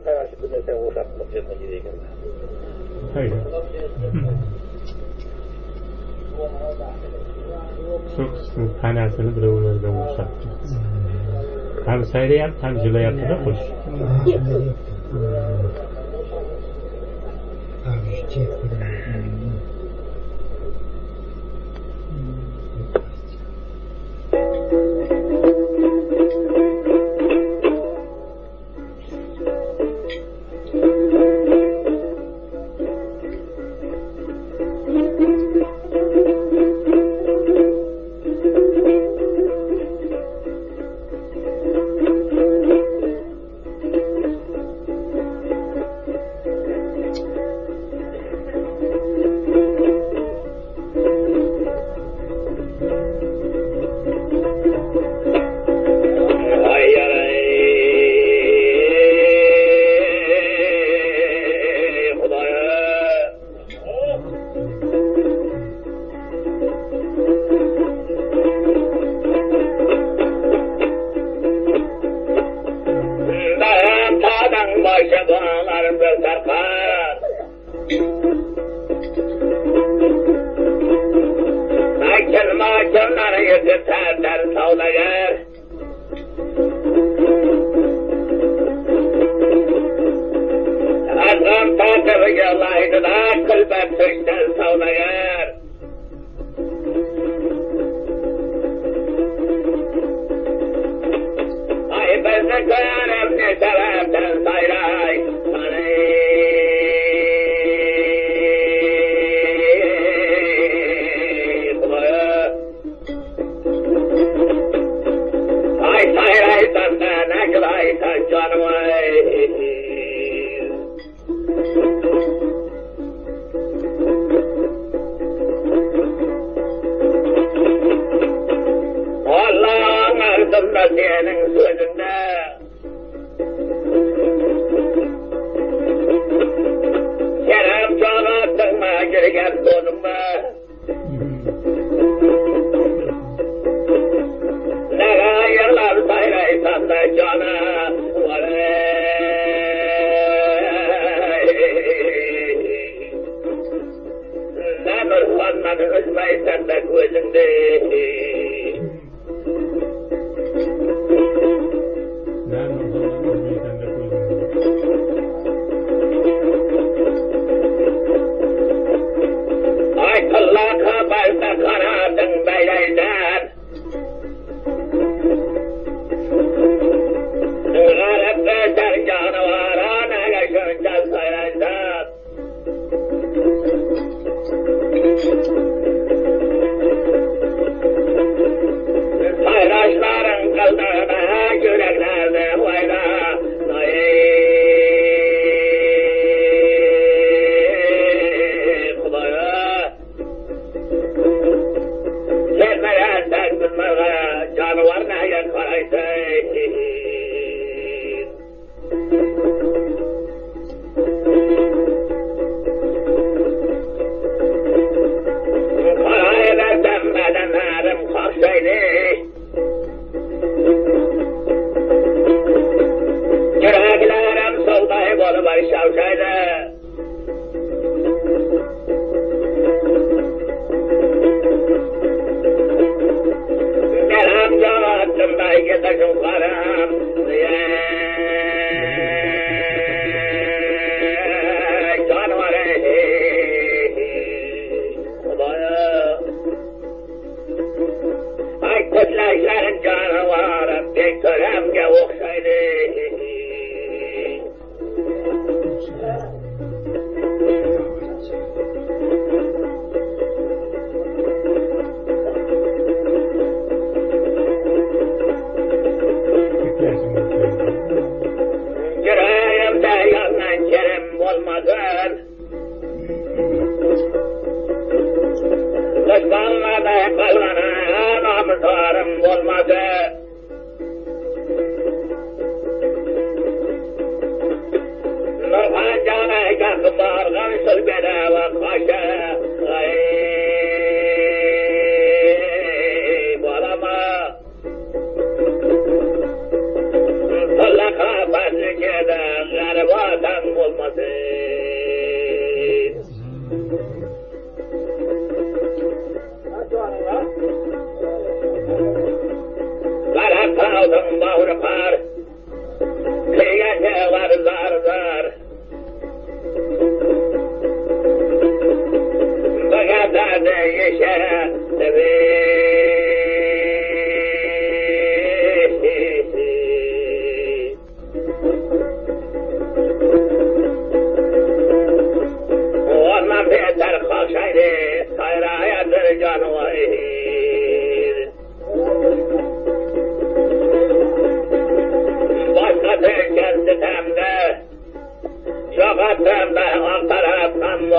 qarashib bilmesem uşak mutluğuna gidiyorlar. Hayır. Çok tanasını birovlardan uzattı. Hem sayrayıp hem jilayaptı da hoş.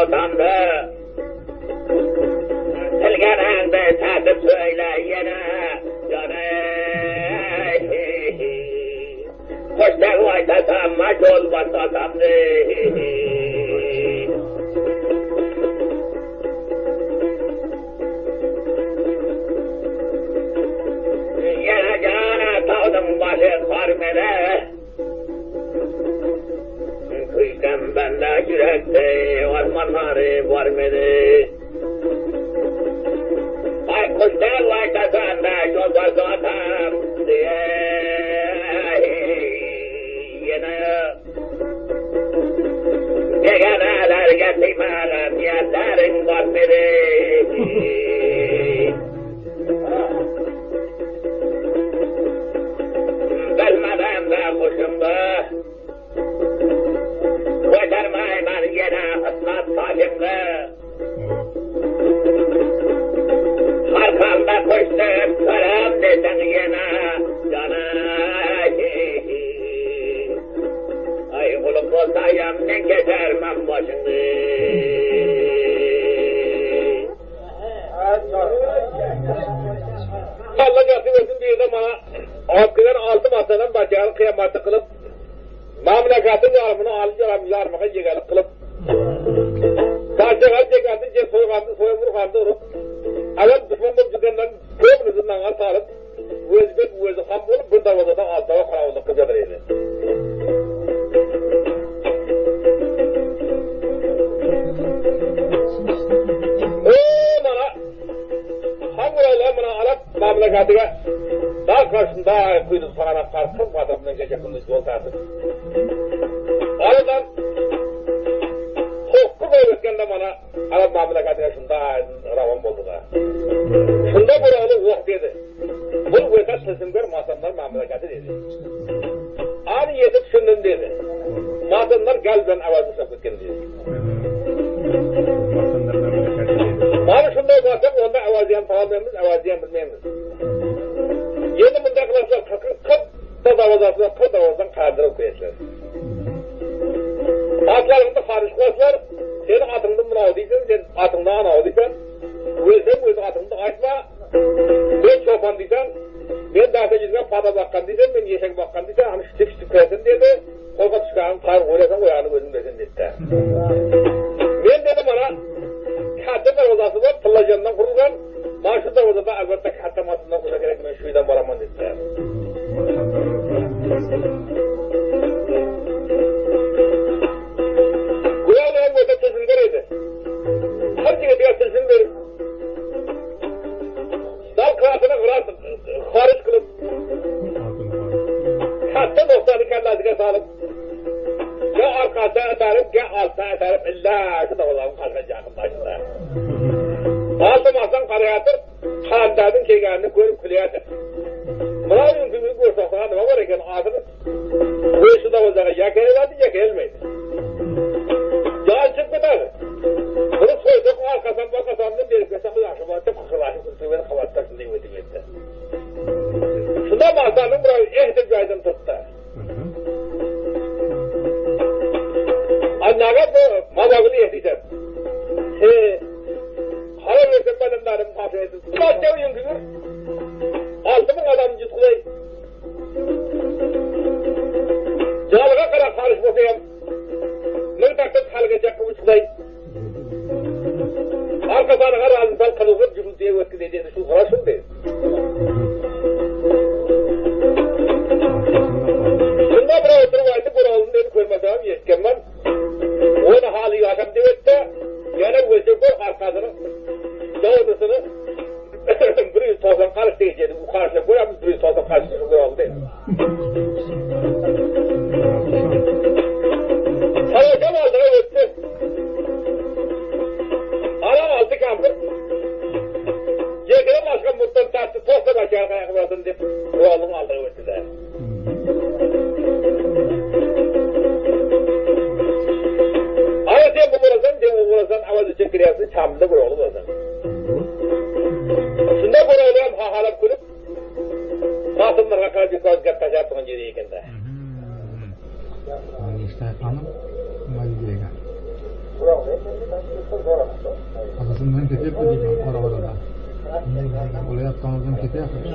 otamda tilganangda tatib söyle yana canay hoştan vaytasam maçol basasamdı yana cana tağdım başı karmede kıyken bende yürekte ormanları varmedi ay kuşlar vaytasam da yol basatam diye Yeganeler getirmem yerlerin kalbiri Bilmeden de kuşumda Koşarmayım ben yine ıslat taşımda Arkamda kuştum karam desen yine canay Ay kulum olsayım ne geçermem başını Allah nasip etsin bir de bana Hakkıdan 6 masadan başarı kıyamatı kılıp mamlakatın yarımını alıp yarmaka yegalık kılıp Taşıgar cekatın soyumurkandı olup Alam düşman bu cüzenden köpünüzünden atarıp Özü ham olup bir davazadan altava karavuluk kızadır eydi Mana Hamuraylar bana alıp mamlakatıga Dağ karşısında kuydu sana sarkıp adamdan geçekimiz yol tartıp Aradan Hokku koyuyorken bana alıp mamlakatıga şunda ravan oldu da Şunda buralı uğuk dedi Bu uyuta sızımgar masanlar mamlakatı dedi Ani yetip şundan dedi Masanlar galben avazı sapıtken dedi Bana şunda baksak onda avaziyen tağlamemiz, avaziyen bilmemiz. Yeni bunda kılaslar kıt davazdan kardırıp koyaslar. Atlarında karış koyaslar, senin atından bunu aldıysan, sen atından aldıysan, sen atından açma, ben çoban diysen, ben daha yüzüne pada bakkan diysen, ben yeşek bakkan diysen, hani şıtık koyasın dedi, kolka çıkarın, kar koyasın, koyanı gözüm desin dedi. Ben dedim ona, Hatta davazası var, tıllacandan kurulgan, maaşı davazada elbette hattamasından kurulgan gerek ben şuydan baraman dediler. Kuyağlayan boyda tılsıngar idi. Her cigetiga tılsın verir. Dal kıratını hariç kılıp, hatta dostlarını kendisine sağlıp, ya arkasına atarıp, ya altına atarıp, illa şu davazanın kalkacağının başında. Altı masan karayatır, kandadın keyganını görüp küleyatır. Buna yöntümünü görsaklığa ne var eken adını, bu şu davazaga ya gelmedi ya gelmedi. Can çık gitarı. Bunu soyduk arkasından bakasandım derip geçen bir akşamatı kıkılaşıp kırtığını kavattaksın diye ödüm etti. Şunda masanın burayı ehdir caydın tuttu. Annaga bu mazagını ehdiysen. Hala versen benim darım kafaydı. Madde uyum gibi. Altımın adamı cıtkulay. Calığa kadar karışmasayım. Mırtakta kalgacak bu uçkulay. Arkasına razından kalıgır cümleye ötkü dediğini şu karışın değil. Şunda bura oturmaydı, bura olun dedi koymasam yetken ben. Onu hali yaşam devette. Yani ölçek koy arkasını. Dağıdısını. Burayı tozdan karış diyeceğim. Bu karşıya koyamız burayı tozdan karşısını koyalım değil. Savaşam aldığına öttü. Anam altı kampı. Yekine başka mutlu tarttı. Tosta başa arkaya kıvradın deyip. Oğlum aldığına öttü de. Ama sen bu burasan avaz için kiriyasın çamında bura oğlum oradan. Şunda bura olayım hahalap kulüp. Masımlarına kadar bir koz gap taşar tuğun jeri eken de. İşte hanım, Arkasından ketep de diyeyim arabalarda. Olay yaptığımızdan ketep yapmış.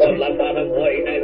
Allah'tan boyuna